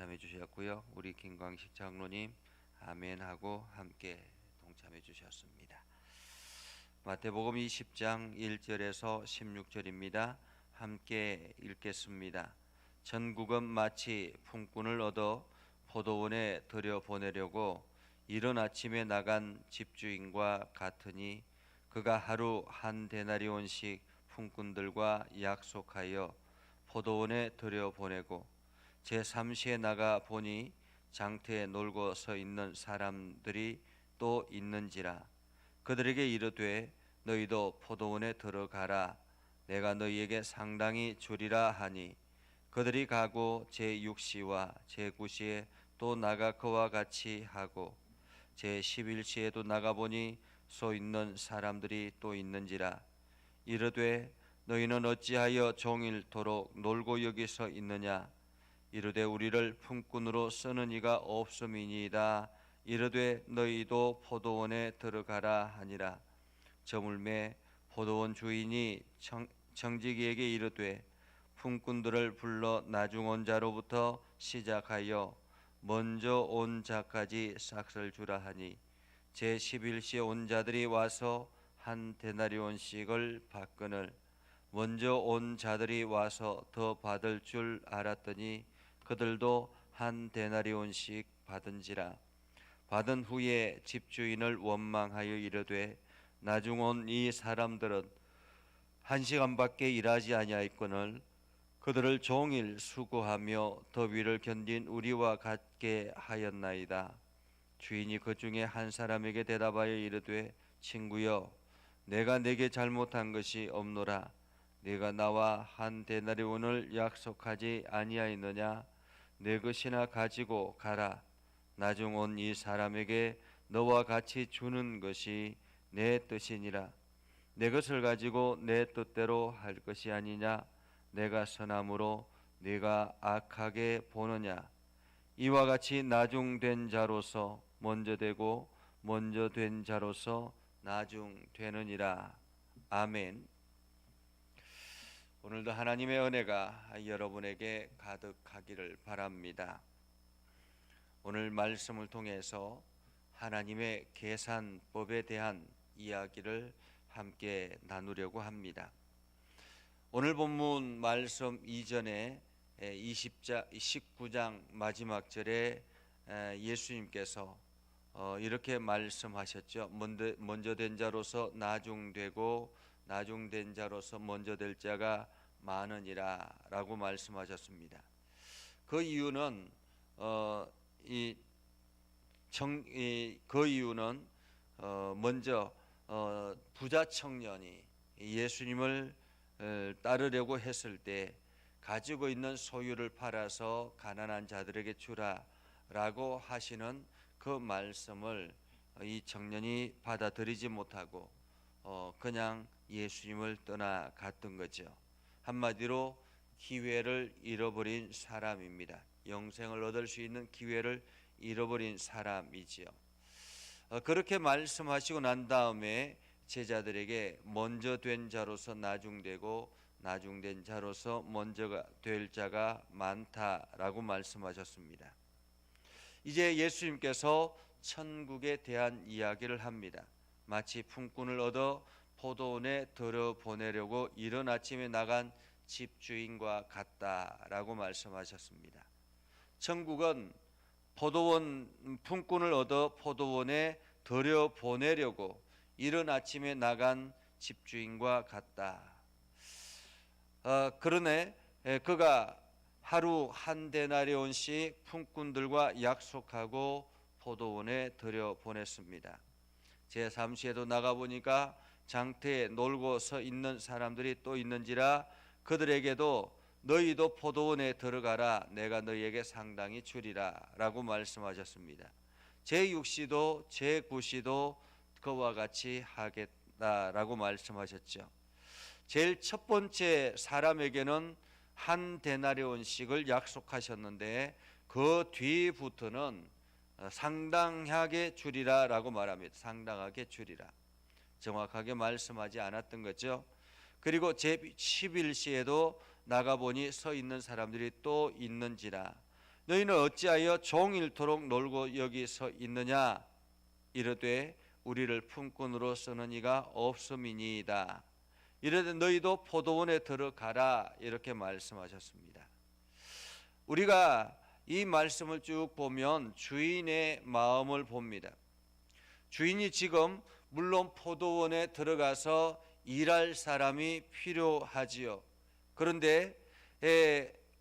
동참해 주셨고요. 우리 김광식 장로님 아멘하고 함께 동참해 주셨습니다. 마태복음 20장 1절에서 16절입니다. 함께 읽겠습니다. 전국은 마치 품꾼을 얻어 포도원에 들여보내려고 이른 아침에 나간 집주인과 같으니 그가 하루 한 데나리온씩 품꾼들과 약속하여 포도원에 들여보내고 제3시에 나가 보니 장터에 놀고 서 있는 사람들이 또 있는지라. 그들에게 이르되 너희도 포도원에 들어가라. 내가 너희에게 상당히 주리라 하니 그들이 가고 제6시와 제9시에 또 나가 그와 같이 하고 제11시에도 나가보니 서 있는 사람들이 또 있는지라. 이르되 너희는 어찌하여 종일토록 놀고 여기 서 있느냐. 이르되 우리를 품꾼으로 쓰는 이가 없음이니이다. 이르되 너희도 포도원에 들어가라 하니라. 저물매 포도원 주인이 청지기에게 이르되 품꾼들을 불러 나중 온 자로부터 시작하여 먼저 온 자까지 싹을 주라 하니 제11시에 온 자들이 와서 한 데나리온씩을 받거늘 먼저 온 자들이 와서 더 받을 줄 알았더니 그들도 한 데나리온씩 받은지라. 받은 후에 집주인을 원망하여 이르되 나중 온 이 사람들은 1시간밖에 일하지 아니하였거늘 그들을 종일 수고하며 더위를 견딘 우리와 같게 하였나이다. 주인이 그 중에 한 사람에게 대답하여 이르되 친구여 내가 내게 잘못한 것이 없노라. 네가 나와 한 데나리온을 약속하지 아니하였느냐. 내 것이나 가지고 가라. 나중 온 이 사람에게 너와 같이 주는 것이 내 뜻이니라. 내 것을 가지고 내 뜻대로 할 것이 아니냐. 내가 선함으로 네가 악하게 보느냐. 이와 같이 나중된 자로서 먼저 되고 먼저 된 자로서 나중되느니라. 아멘. 오늘도 하나님의 은혜가 여러분에게 가득하기를 바랍니다. 오늘 말씀을 통해서 하나님의 계산법에 대한 이야기를 함께 나누려고 합니다. 오늘 본문 말씀 이전에 19장 마지막 절에 예수님께서 이렇게 말씀하셨죠. 먼저 된 자로서 나중되고 나중된 자로서 먼저 될 자가 많으니라 라고 말씀하셨습니다. 그 이유는 먼저 부자 청년이 예수님을 따르려고 했을 때 가지고 있는 소유를 팔아서 가난한 자들에게 주라 라고 하시는 그 말씀을 이 청년이 받아들이지 못하고 그냥 예수님을 떠나갔던 거죠. 한마디로 기회를 잃어버린 사람입니다. 영생을 얻을 수 있는 기회를 잃어버린 사람이지요. 그렇게 말씀하시고 난 다음에 제자들에게 먼저 된 자로서 나중되고 나중된 자로서 먼저 될 자가 많다라고 말씀하셨습니다. 이제 예수님께서 천국에 대한 이야기를 합니다. 마치 품꾼을 얻어 포도원에 들여보내려고 이른 아침에 나간 집주인과 같다라고 말씀하셨습니다. 천국은 품꾼을 얻어 포도원에 들여보내려고 이른 아침에 나간 집주인과 같다. 그러네 그가 하루 한 데나리온씩 품꾼들과 약속하고 포도원에 들여보냈습니다. 제3시에도 나가보니까 장터에 놀고 서 있는 사람들이 또 있는지라. 그들에게도 너희도 포도원에 들어가라. 내가 너희에게 상당히 주리라 라고 말씀하셨습니다. 제6시도 제9시도 그와 같이 하겠다라고 말씀하셨죠. 제일 첫 번째 사람에게는 한 데나리온씩을 약속하셨는데 그 뒤부터는 상당하게 주리라 라고 말합니다. 상당하게 주리라. 정확하게 말씀하지 않았던 거죠. 그리고 제11시에도 나가보니 서 있는 사람들이 또 있는지라. 너희는 어찌하여 종일토록 놀고 여기 서 있느냐 이르되 우리를 품꾼으로 쓰는 이가 없음이니이다. 이르되 너희도 포도원에 들어가라 이렇게 말씀하셨습니다. 우리가 이 말씀을 쭉 보면 주인의 마음을 봅니다. 주인이 지금 물론 포도원에 들어가서 일할 사람이 필요하지요. 그런데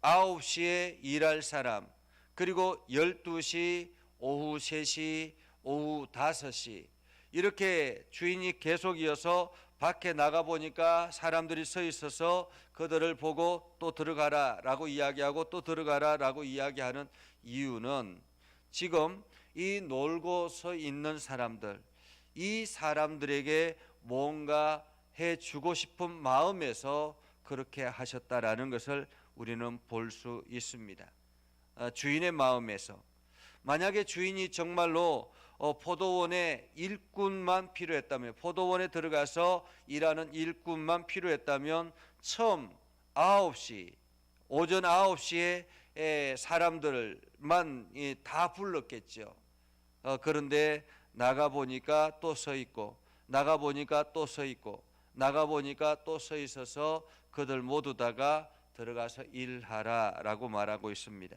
9시에 일할 사람, 그리고 12시, 오후 3시, 오후 5시 이렇게 주인이 계속 이어서 밖에 나가보니까 사람들이 서 있어서 그들을 보고 또 들어가라 라고 이야기하고 또 들어가라 라고 이야기하는 이유는 지금 이 놀고 서 있는 사람들, 이 사람들에게 뭔가 해주고 싶은 마음에서 그렇게 하셨다라는 것을 우리는 볼 수 있습니다. 주인의 마음에서. 만약에 주인이 정말로 포도원에 일꾼만 필요했다면, 포도원에 들어가서 일하는 일꾼만 필요했다면 처음 9시, 오전 9시에 사람들만 다 불렀겠죠. 그런데 나가보니까 또 서 있고, 나가보니까 또 서 있고, 나가보니까 또 서 있어서 그들 모두 다가 들어가서 일하라라고 말하고 있습니다.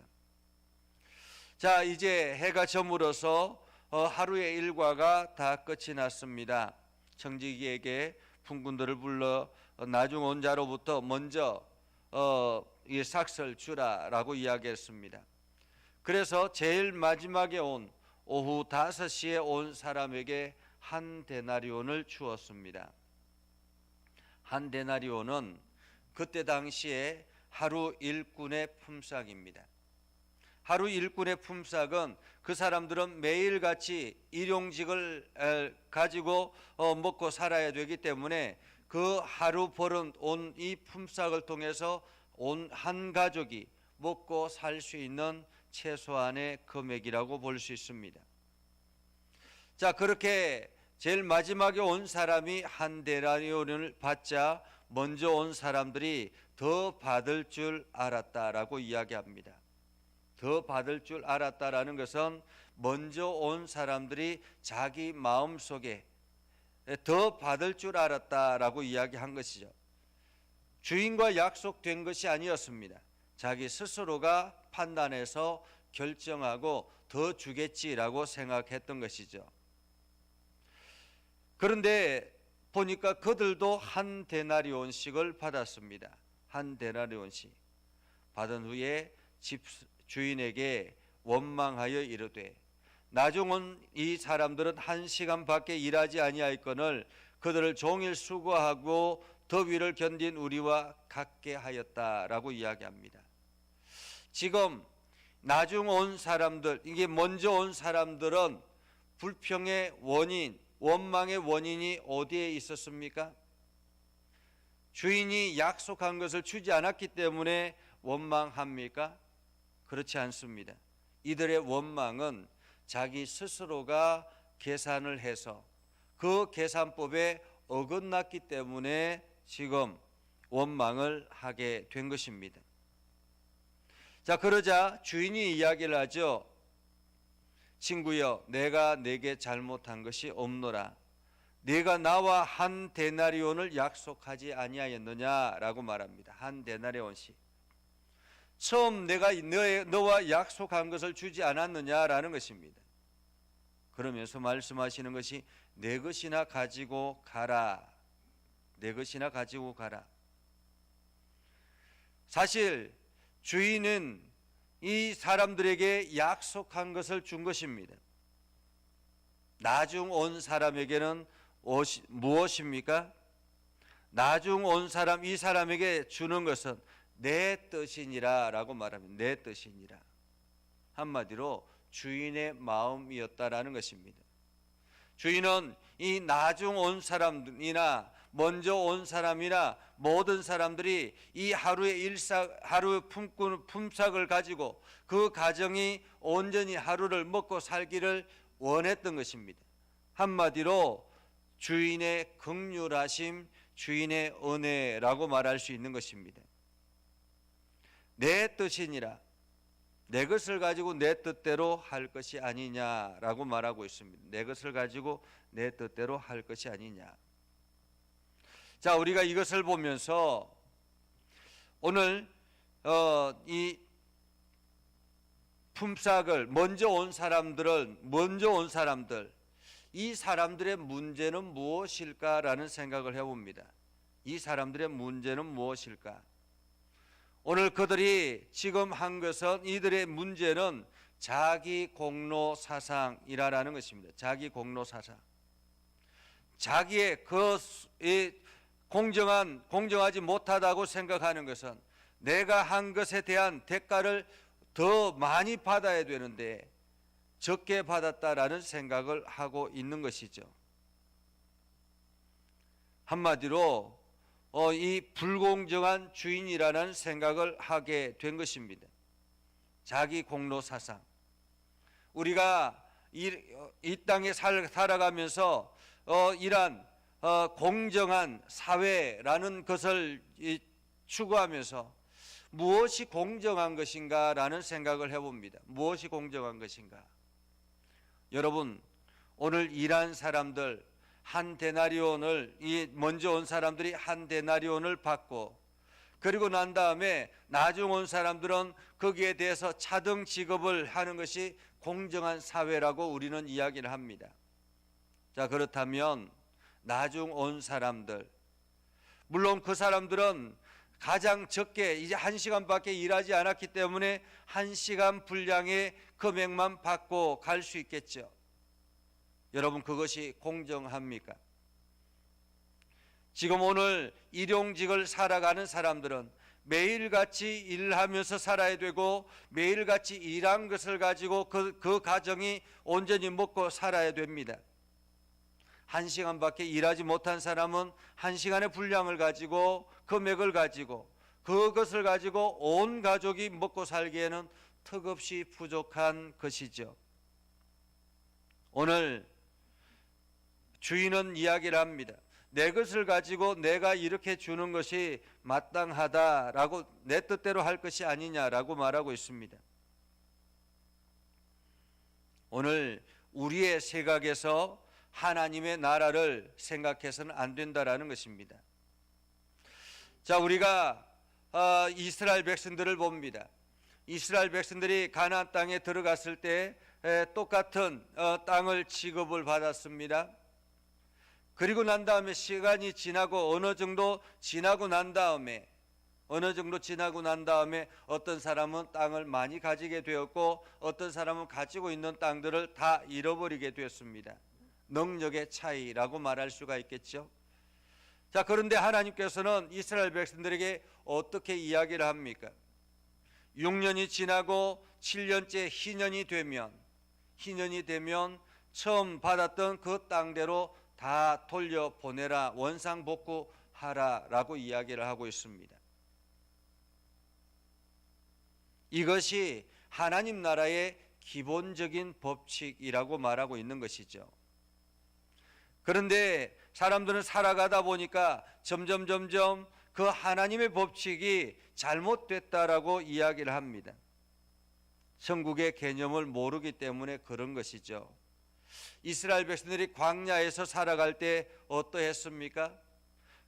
자, 이제 해가 저물어서 하루의 일과가 다 끝이 났습니다. 청지기에게 품꾼들을 불러 나중 온 자로부터 먼저 이 삭슬 주라라고 이야기했습니다. 그래서 제일 마지막에 온 오후 5시에 온 사람에게 한 데나리온을 주었습니다. 한 데나리온은 그때 당시에 하루 일꾼의 품삯입니다. 하루 일꾼의 품삯은 그 사람들은 매일같이 일용직을 가지고 먹고 살아야 되기 때문에 그 하루 벌은 온 이 품삯을 통해서 온 한 가족이 먹고 살 수 있는 최소한의 금액이라고 볼 수 있습니다. 자, 그렇게 제일 마지막에 온 사람이 한 데나리온을 받자 먼저 온 사람들이 더 받을 줄 알았다라고 이야기합니다. 더 받을 줄 알았다라는 것은 먼저 온 사람들이 자기 마음속에 더 받을 줄 알았다라고 이야기한 것이죠. 주인과 약속된 것이 아니었습니다. 자기 스스로가 판단해서 결정하고 더 주겠지라고 생각했던 것이죠. 그런데 보니까 그들도 한 데나리온씩을 받았습니다. 한 데나리온씩 받은 후에 집 주인에게 원망하여 이르되 나중 온 이 사람들은 1시간밖에 일하지 아니하였거늘 그들을 종일 수고하고 더위를 견딘 우리와 같게 하였다라고 이야기합니다. 지금 나중 온 사람들, 이게 먼저 온 사람들은 불평의 원인, 원망의 원인이 어디에 있었습니까? 주인이 약속한 것을 주지 않았기 때문에 원망합니까? 그렇지 않습니다. 이들의 원망은 자기 스스로가 계산을 해서 그 계산법에 어긋났기 때문에 지금 원망을 하게 된 것입니다. 자, 그러자 주인이 이야기를 하죠. 친구여, 내가 내게 잘못한 것이 없노라. 네가 나와 한 데나리온을 약속하지 아니하였느냐라고 말합니다. 한 데나리온씩. 처음 내가 너와 약속한 것을 주지 않았느냐라는 것입니다. 그러면서 말씀하시는 것이 내 것이나 가지고 가라. 내 것이나 가지고 가라. 사실 주인은 이 사람들에게 약속한 것을 준 것입니다. 나중 온 사람에게는 무엇입니까? 나중 온 사람, 이 사람에게 주는 것은 내 뜻이니라 라고 말합니다. 내 뜻이니라. 한마디로 주인의 마음이었다라는 것입니다. 주인은 이 나중 온 사람이나 먼저 온 사람이나 모든 사람들이 이 하루의 품삯을 가지고 그 가정이 온전히 하루를 먹고 살기를 원했던 것입니다. 한마디로 주인의 긍휼하심, 주인의 은혜라고 말할 수 있는 것입니다. 내 뜻이니라. 내 것을 가지고 내 뜻대로 할 것이 아니냐라고 말하고 있습니다. 내 것을 가지고 내 뜻대로 할 것이 아니냐. 자, 우리가 이것을 보면서 오늘 이 품삯을 먼저 온 사람들, 이 사람들의 문제는 무엇일까라는 생각을 해봅니다. 이 사람들의 문제는 무엇일까? 오늘 그들이 지금 한 것은, 이들의 문제는 자기 공로 사상이라는 것입니다. 자기 공로 사상. 자기의 공정하지 못하다고 생각하는 것은 내가 한 것에 대한 대가를 더 많이 받아야 되는데 적게 받았다라는 생각을 하고 있는 것이죠. 한마디로 이 불공정한 주인이라는 생각을 하게 된 것입니다. 자기 공로 사상. 우리가 이 땅에 살아가면서 이러한 공정한 사회라는 것을 추구하면서 무엇이 공정한 것인가라는 생각을 해봅니다. 무엇이 공정한 것인가? 여러분, 오늘 일한 사람들 한 데나리온을, 먼저 온 사람들이 한 데나리온을 받고, 그리고 난 다음에 나중 온 사람들은 거기에 대해서 차등 지급을 하는 것이 공정한 사회라고 우리는 이야기를 합니다. 자, 그렇다면 나중 온 사람들, 물론 그 사람들은 가장 적게 이제 1시간밖에 일하지 않았기 때문에 1시간 분량의 금액만 받고 갈 수 있겠죠. 여러분, 그것이 공정합니까? 지금 오늘 일용직을 살아가는 사람들은 매일같이 일하면서 살아야 되고 매일같이 일한 것을 가지고 그 가정이 온전히 먹고 살아야 됩니다. 1시간밖에 일하지 못한 사람은 1시간의 분량을 가지고 금액을 가지고 그것을 가지고 온 가족이 먹고 살기에는 턱없이 부족한 것이죠. 오늘 주인은 이야기를 합니다. 내 것을 가지고 내가 이렇게 주는 것이 마땅하다라고, 내 뜻대로 할 것이 아니냐라고 말하고 있습니다. 오늘 우리의 생각에서 하나님의 나라를 생각해서는 안 된다라는 것입니다. 자, 우리가 이스라엘 백성들을 봅니다. 이스라엘 백성들이 가나안 땅에 들어갔을 때 똑같은 땅을 지급을 받았습니다. 그리고 난 다음에 시간이 지나고 어느 정도 지나고 난 다음에 어떤 사람은 땅을 많이 가지게 되었고 어떤 사람은 가지고 있는 땅들을 다 잃어버리게 되었습니다. 능력의 차이라고 말할 수가 있겠죠. 자, 그런데 하나님께서는 이스라엘 백성들에게 어떻게 이야기를 합니까? 6년이 지나고 7년째 희년이 되면 처음 받았던 그 땅대로 다 돌려보내라, 원상복구하라 라고 이야기를 하고 있습니다. 이것이 하나님 나라의 기본적인 법칙이라고 말하고 있는 것이죠. 그런데 사람들은 살아가다 보니까 점점 그 하나님의 법칙이 잘못됐다라고 이야기를 합니다. 천국의 개념을 모르기 때문에 그런 것이죠. 이스라엘 백성들이 광야에서 살아갈 때 어떠했습니까?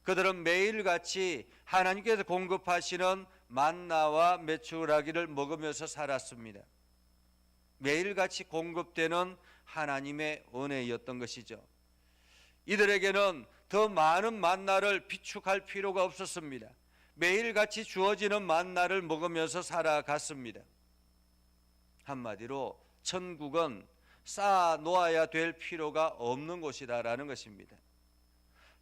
그들은 매일같이 하나님께서 공급하시는 만나와 메추라기를 먹으면서 살았습니다. 매일같이 공급되는 하나님의 은혜였던 것이죠. 이들에게는 더 많은 만나를 비축할 필요가 없었습니다. 매일같이 주어지는 만나를 먹으면서 살아갔습니다. 한마디로 천국은 쌓아 놓아야 될 필요가 없는 곳이다라는 것입니다.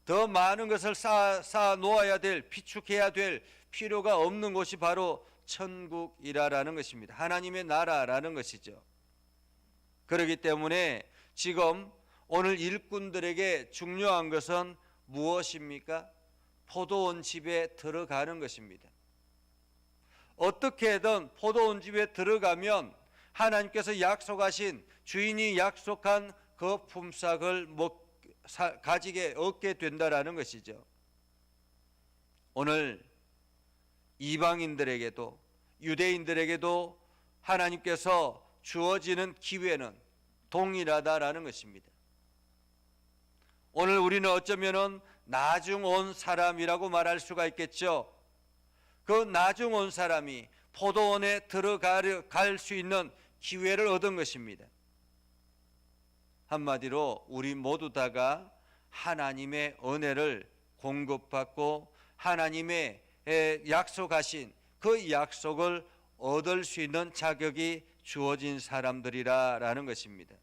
더 많은 것을 쌓아 놓아야 될, 비축해야 될 필요가 없는 곳이 바로 천국이라는 것입니다. 하나님의 나라라는 것이죠. 그렇기 때문에 지금 오늘 일꾼들에게 중요한 것은 무엇입니까? 포도원 집에 들어가는 것입니다. 어떻게든 포도원 집에 들어가면 하나님께서 약속하신, 주인이 약속한 그 품삯을 얻게 된다라는 것이죠. 오늘 이방인들에게도 유대인들에게도 하나님께서 주어지는 기회는 동일하다라는 것입니다. 오늘 우리는 어쩌면은 나중 온 사람이라고 말할 수가 있겠죠. 그 나중 온 사람이 포도원에 들어갈 수 있는 기회를 얻은 것입니다. 한마디로 우리 모두 다가 하나님의 은혜를 공급받고 하나님의 약속하신 그 약속을 얻을 수 있는 자격이 주어진 사람들이라는 것입니다.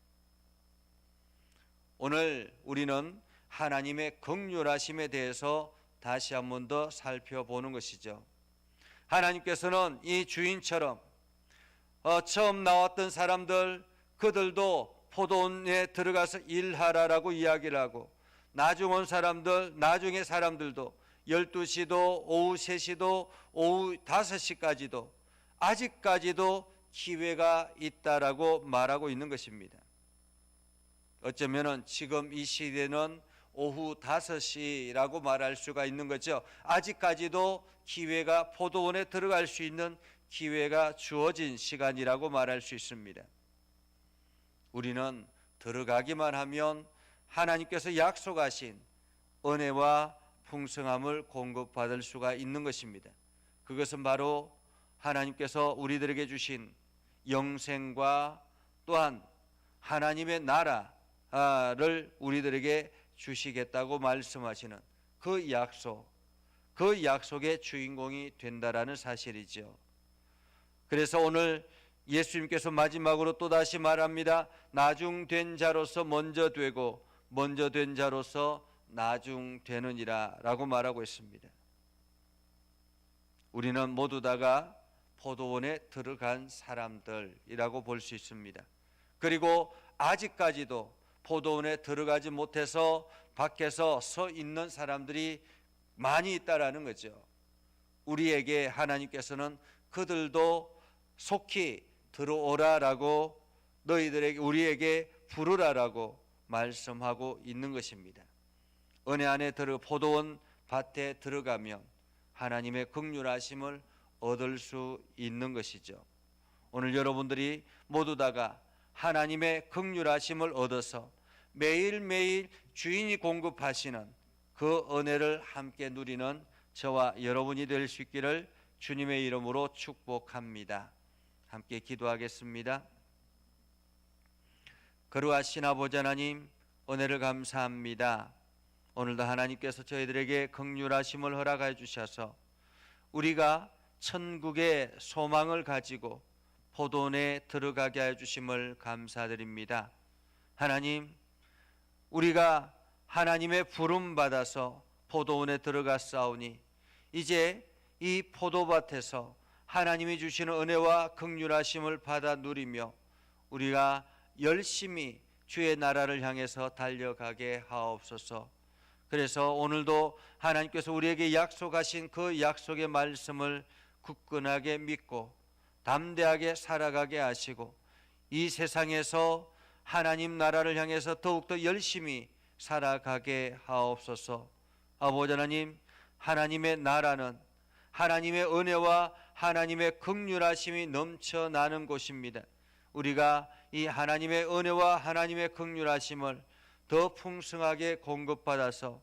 오늘 우리는 하나님의 긍휼하심에 대해서 다시 한 번 더 살펴보는 것이죠. 하나님께서는 이 주인처럼 처음 나왔던 사람들, 그들도 포도원에 들어가서 일하라라고 이야기를 하고, 나중 온 사람들, 나중의 사람들도 12시도 오후 3시도 오후 5시까지도 아직까지도 기회가 있다라고 말하고 있는 것입니다. 어쩌면은 지금 이 시대는 오후 5시라고 말할 수가 있는 거죠. 아직까지도 기회가, 포도원에 들어갈 수 있는 기회가 주어진 시간이라고 말할 수 있습니다. 우리는 들어가기만 하면 하나님께서 약속하신 은혜와 풍성함을 공급받을 수가 있는 것입니다. 그것은 바로 하나님께서 우리들에게 주신 영생과 또한 하나님의 나라를 우리들에게 주시겠다고 말씀하시는 그 약속, 그 약속의 주인공이 된다라는 사실이죠. 그래서 오늘 예수님께서 마지막으로 또다시 말합니다. 나중된 자로서 먼저 되고 먼저 된 자로서 나중되느니라 라고 말하고 있습니다. 우리는 모두 다가 포도원에 들어간 사람들이라고 볼 수 있습니다. 그리고 아직까지도 포도원에 들어가지 못해서 밖에서 서 있는 사람들이 많이 있다라는 거죠. 우리에게 하나님께서는 그들도 속히 들어오라라고, 너희들에게, 우리에게 부르라라고 말씀하고 있는 것입니다. 은혜 안에 포도원 밭에 들어가면 하나님의 긍휼하심을 얻을 수 있는 것이죠. 오늘 여러분들이 모두 다가 하나님의 긍휼하심을 얻어서 매일매일 주인이 공급하시는 그 은혜를 함께 누리는 저와 여러분이 될 수 있기를 주님의 이름으로 축복합니다. 함께 기도하겠습니다. 거룩하신 아버지 하나님, 은혜를 감사합니다. 오늘도 하나님께서 저희들에게 긍휼하심을 허락해 주셔서 우리가 천국의 소망을 가지고 포도원에 들어가게 해 주심을 감사드립니다. 하나님, 우리가 하나님의 부름 받아서 포도원에 들어갔사오니 이제 이 포도밭에서 하나님이 주시는 은혜와 긍휼하심을 받아 누리며 우리가 열심히 주의 나라를 향해서 달려가게 하옵소서. 그래서 오늘도 하나님께서 우리에게 약속하신 그 약속의 말씀을 굳건하게 믿고 담대하게 살아가게 하시고 이 세상에서 하나님 나라를 향해서 더욱더 열심히 살아가게 하옵소서. 아버지 하나님, 하나님의 나라는 하나님의 은혜와 하나님의 긍휼하심이 넘쳐나는 곳입니다. 우리가 이 하나님의 은혜와 하나님의 긍휼하심을 더 풍성하게 공급받아서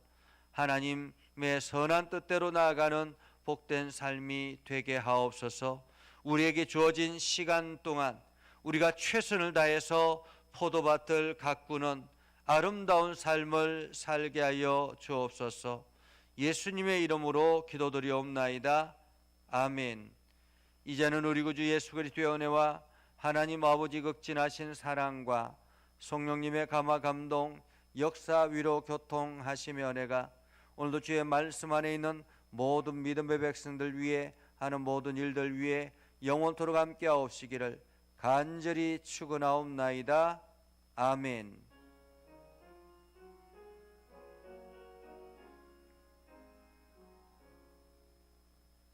하나님의 선한 뜻대로 나아가는 복된 삶이 되게 하옵소서. 우리에게 주어진 시간 동안 우리가 최선을 다해서 포도밭을 가꾸는 아름다운 삶을 살게 하여 주옵소서. 예수님의 이름으로 기도드리옵나이다. 아멘. 이제는 우리 구주 예수 그리스도의 은혜와 하나님 아버지 극진하신 사랑과 성령님의 감화 감동 역사 위로 교통하시며 은혜가 오늘도 주의 말씀 안에 있는 모든 믿음의 백성들 위해 하는 모든 일들 위해 영원토록 함께 하옵시기를 간절히 축원하옵나이다. 아멘.